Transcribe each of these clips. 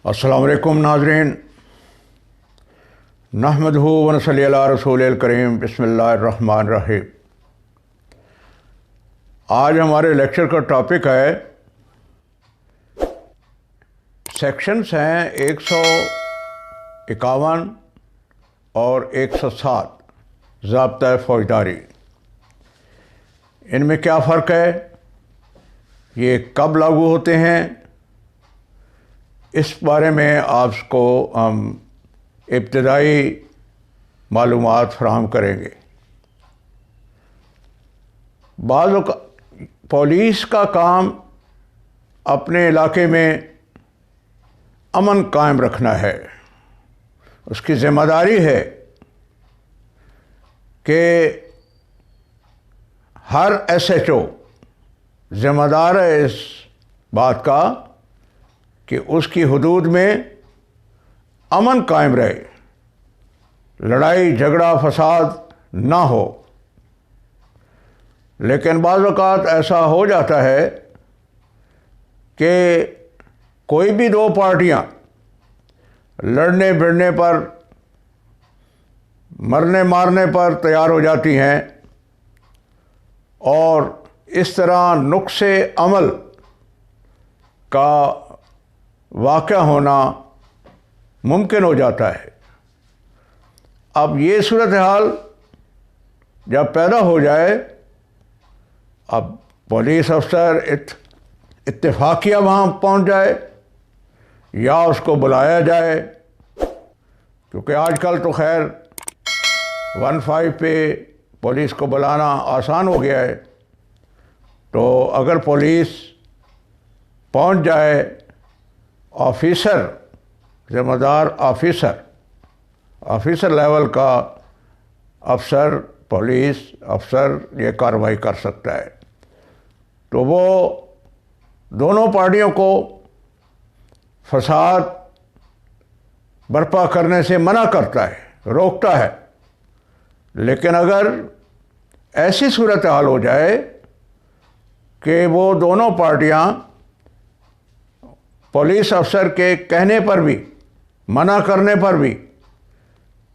السلام علیکم ناظرین، نحمدہ و نصلی علی رسول الکریم، بسم اللہ الرحمن الرحیم۔ آج ہمارے لیکچر کا ٹاپک ہے، سیکشنز ہیں 151 اور 107 ضابطۂ فوجداری۔ ان میں کیا فرق ہے، یہ کب لاگو ہوتے ہیں، اس بارے میں آپ کو ہم ابتدائی معلومات فراہم کریں گے۔ بعض پولیس کا کام اپنے علاقے میں امن قائم رکھنا ہے۔ اس کی ذمہ داری ہے کہ ہر ایس ایچ او ذمہ دار ہے اس بات کا کہ اس کی حدود میں امن قائم رہے، لڑائی جھگڑا فساد نہ ہو۔ لیکن بعض اوقات ایسا ہو جاتا ہے کہ کوئی بھی دو پارٹیاں لڑنے بھڑنے پر، مرنے مارنے پر تیار ہو جاتی ہیں، اور اس طرح نقص عمل کا واقع ہونا ممکن ہو جاتا ہے۔ اب یہ صورتحال جب پیدا ہو جائے، اب پولیس افسر اتفاقیہ وہاں پہنچ جائے یا اس کو بلایا جائے، کیونکہ آج کل تو خیر 15 پہ پولیس کو بلانا آسان ہو گیا ہے، تو اگر پولیس پہنچ جائے، آفیسر ذمہ دار آفیسر لیول کا افسر، پولیس افسر یہ کارروائی کر سکتا ہے، تو وہ دونوں پارٹیوں کو فساد برپا کرنے سے منع کرتا ہے، روکتا ہے۔ لیکن اگر ایسی صورتحال ہو جائے کہ وہ دونوں پارٹیاں پولیس افسر کے کہنے پر بھی، منع کرنے پر بھی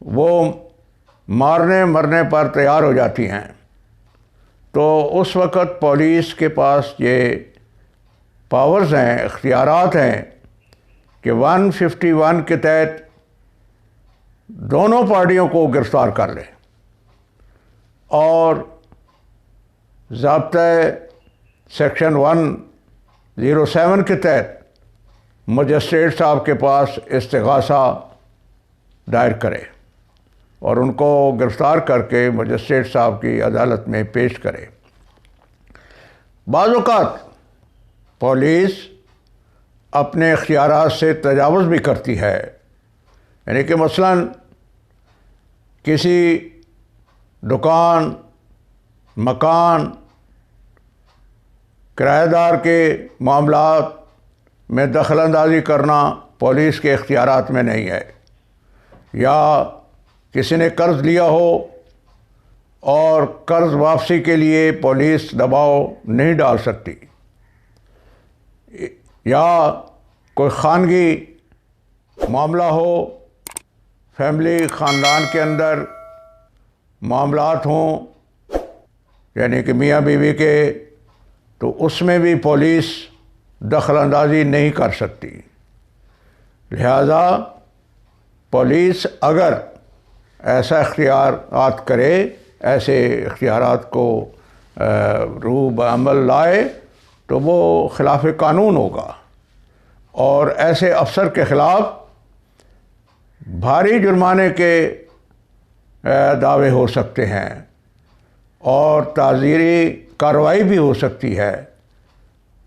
وہ مارنے مرنے پر تیار ہو جاتی ہیں، تو اس وقت پولیس کے پاس یہ پاورز ہیں، اختیارات ہیں کہ 151 کے تحت دونوں پارٹیوں کو گرفتار کر لے، اور ضابطۂ سیکشن 107 کے تحت مجسٹریٹ صاحب کے پاس استغاثہ دائر کرے اور ان کو گرفتار کر کے مجسٹریٹ صاحب کی عدالت میں پیش کرے۔ بعض اوقات پولیس اپنے اختیارات سے تجاوز بھی کرتی ہے، یعنی کہ مثلاً کسی دکان، مکان، کرایہ دار کے معاملات میں دخل اندازی کرنا پولیس کے اختیارات میں نہیں ہے، یا کسی نے قرض لیا ہو اور قرض واپسی کے لیے پولیس دباؤ نہیں ڈال سکتی، یا کوئی خانگی معاملہ ہو، فیملی خاندان کے اندر معاملات ہوں، یعنی کہ میاں بیوی کے، تو اس میں بھی پولیس دخل اندازی نہیں کر سکتی۔ لہذا پولیس اگر ایسا اختیارات کرے، ایسے اختیارات کو روح بعمل لائے، تو وہ خلاف قانون ہوگا، اور ایسے افسر کے خلاف بھاری جرمانے کے دعوے ہو سکتے ہیں، اور تعزیری کارروائی بھی ہو سکتی ہے۔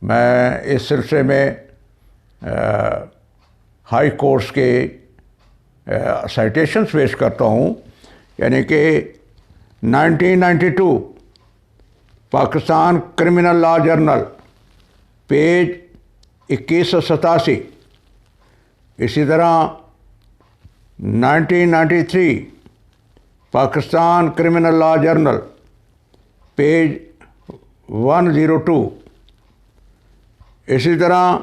میں اس سلسلے میں ہائی کورٹس کے سائٹیشنز پیش کرتا ہوں، یعنی کہ 1992 Pakistan criminal law journal page 2187، اسی طرح 1993 Pakistan criminal law journal page 102، اسی طرح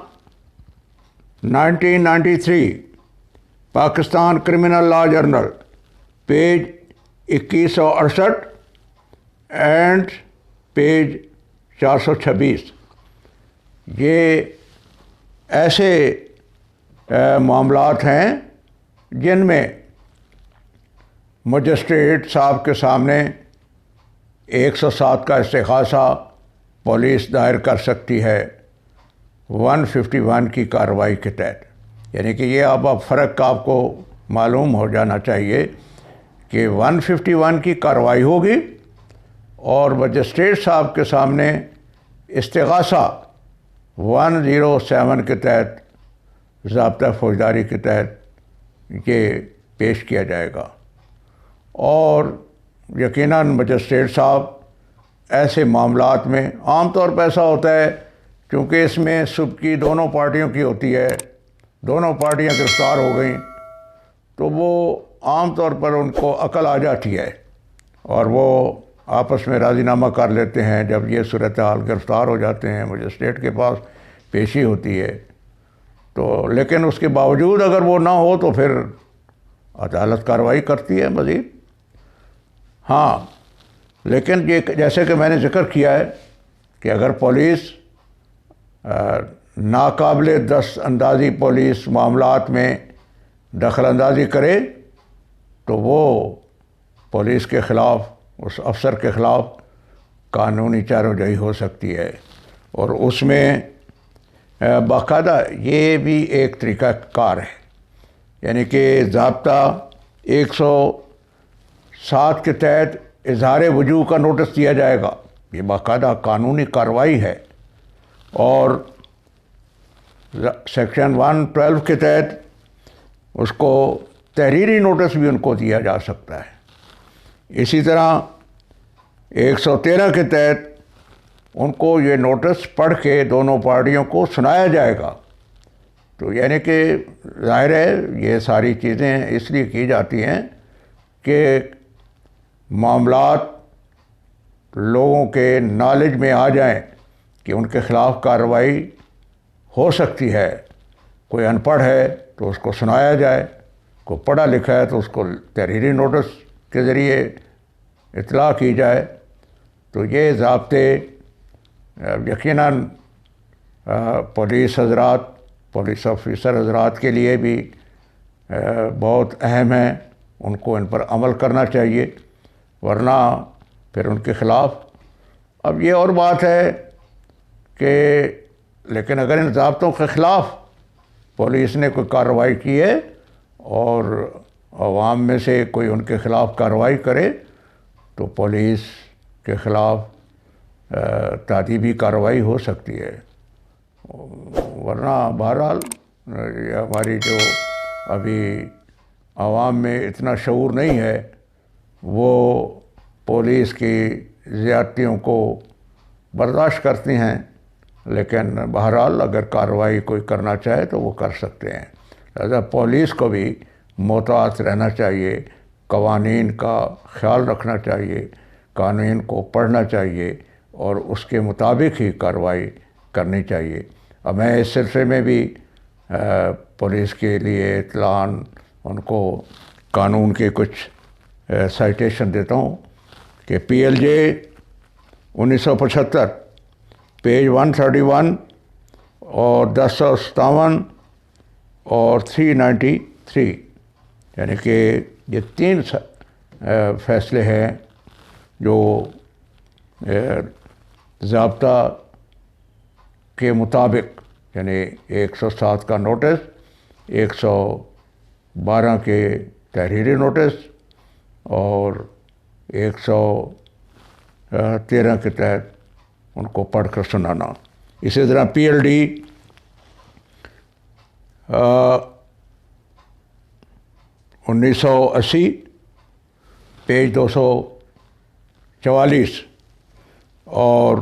1993 Pakistan criminal law journal page 2168 and page 426. یہ ایسے معاملات ہیں جن میں مجسٹریٹ صاحب کے سامنے 107 کا استغاثہ پولیس دائر کر سکتی ہے 151 کی کارروائی کے تحت. یعنی کہ یہ اب فرق آپ کو معلوم ہو جانا چاہیے کہ 151 کی کارروائی ہوگی اور مجسٹریٹ صاحب کے سامنے استغاثہ 107 کے تحت ضابطہ فوجداری کے تحت یہ پیش کیا جائے گا. اور یقیناً مجسٹریٹ صاحب ایسے معاملات میں عام طور پہ ایسا ہوتا ہے کیونکہ اس میں سبکی دونوں پارٹیوں کی ہوتی ہے، دونوں پارٹیاں گرفتار ہو گئیں تو وہ عام طور پر ان کو عقل آ جاتی ہے اور وہ آپس میں راضی نامہ کر لیتے ہیں. جب یہ صورتحال گرفتار ہو جاتے ہیں مجسٹریٹ کے پاس پیشی ہوتی ہے تو، لیکن اس کے باوجود اگر وہ نہ ہو تو پھر عدالت کارروائی کرتی ہے مزید. ہاں لیکن یہ جیسے کہ میں نے ذکر کیا ہے کہ اگر پولیس ناقابل دست اندازی پولیس معاملات میں دخل اندازی کرے تو وہ پولیس کے خلاف، اس افسر کے خلاف قانونی چارہ جوئی ہو سکتی ہے. اور اس میں باقاعدہ یہ بھی ایک طریقہ کار ہے، یعنی کہ ضابطہ 107 کے تحت اظہار وجوہ کا نوٹس دیا جائے گا. یہ باقاعدہ قانونی کارروائی ہے. اور سیکشن 112 کے تحت اس کو تحریری نوٹس بھی ان کو دیا جا سکتا ہے. اسی طرح 113 کے تحت ان کو یہ نوٹس پڑھ کے دونوں پارٹیوں کو سنایا جائے گا. تو یعنی کہ ظاہر ہے یہ ساری چیزیں اس لیے کی جاتی ہیں کہ معاملات لوگوں کے نالج میں آ جائیں کہ ان کے خلاف کارروائی ہو سکتی ہے. کوئی ان پڑھ ہے تو اس کو سنایا جائے، کوئی پڑھا لکھا ہے تو اس کو تحریری نوٹس کے ذریعے اطلاع کی جائے. تو یہ ضابطے یقیناً پولیس حضرات، پولیس آفیسر حضرات کے لیے بھی بہت اہم ہیں. ان کو ان پر عمل کرنا چاہیے، ورنہ پھر ان کے خلاف. اب یہ اور بات ہے کہ لیکن اگر ان ضابطوں کے خلاف پولیس نے کوئی کارروائی کی ہے اور عوام میں سے کوئی ان کے خلاف کارروائی کرے تو پولیس کے خلاف تعدیبی کارروائی ہو سکتی ہے. ورنہ بہرحال یہ ہماری جو ابھی عوام میں اتنا شعور نہیں ہے، وہ پولیس کی زیادتیوں کو برداشت کرتی ہیں. لیکن بہرحال اگر کارروائی کوئی کرنا چاہے تو وہ کر سکتے ہیں. لہذا پولیس کو بھی محتاط رہنا چاہیے، قوانین کا خیال رکھنا چاہیے، قانون کو پڑھنا چاہیے اور اس کے مطابق ہی کارروائی کرنی چاہیے. اب میں اس سلسلے میں بھی پولیس کے لیے اطلاعاً ان کو قانون کے کچھ سائٹیشن دیتا ہوں کہ پی ایل جے 1975 پیج 131 اور 1057 اور 393، یعنی کہ یہ 3 فیصلے ہیں جو ضابطہ کے مطابق، یعنی 107 کا نوٹس، 112 کے تحریری نوٹس اور 113 کے تحت ان کو پڑھ کر سنانا. اسی طرح پی ایل ڈی 1980 پیج 244 اور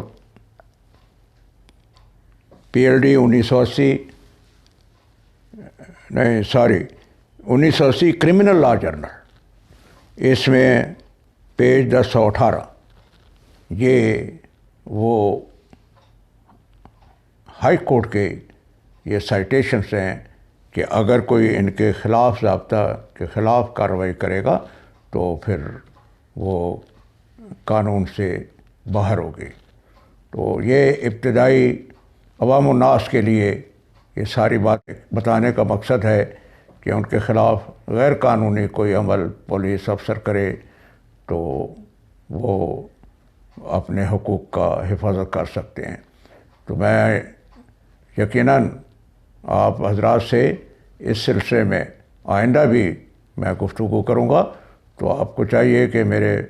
P L D 1980 criminal law journal, اس میں پیج 1018. یہ وہ ہائی کورٹ کے یہ سائٹیشنس ہیں کہ اگر کوئی ان کے خلاف ضابطہ کے خلاف کارروائی کرے گا تو پھر وہ قانون سے باہر ہوگی۔ تو یہ ابتدائی عوام الناس کے لیے یہ ساری باتیں بتانے کا مقصد ہے کہ ان کے خلاف غیر قانونی کوئی عمل پولیس افسر کرے تو وہ اپنے حقوق کا حفاظت کر سکتے ہیں۔ تو میں یقیناً آپ حضرات سے اس سلسلے میں آئندہ بھی میں گفتگو کروں گا، تو آپ کو چاہیے کہ میرے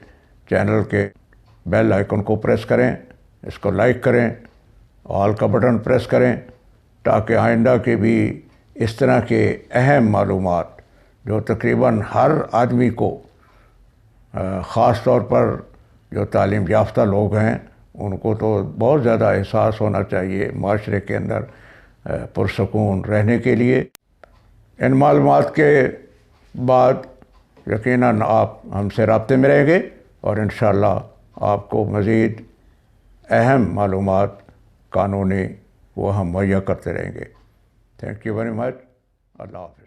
چینل کے بیل آئیکن کو پریس کریں، اس کو لائک کریں، آل کا بٹن پریس کریں، تاکہ آئندہ کے بھی اس طرح کے اہم معلومات جو تقریباً ہر آدمی کو، خاص طور پر جو تعلیم یافتہ لوگ ہیں ان کو تو بہت زیادہ احساس ہونا چاہیے معاشرے کے اندر پرسکون رہنے کے لیے۔ ان معلومات کے بعد یقیناً آپ ہم سے رابطے میں رہیں گے اور انشاءاللہ آپ کو مزید اہم معلومات قانونی وہ ہم مہیا کرتے رہیں گے۔ Thank you very much. اللہ حافظ۔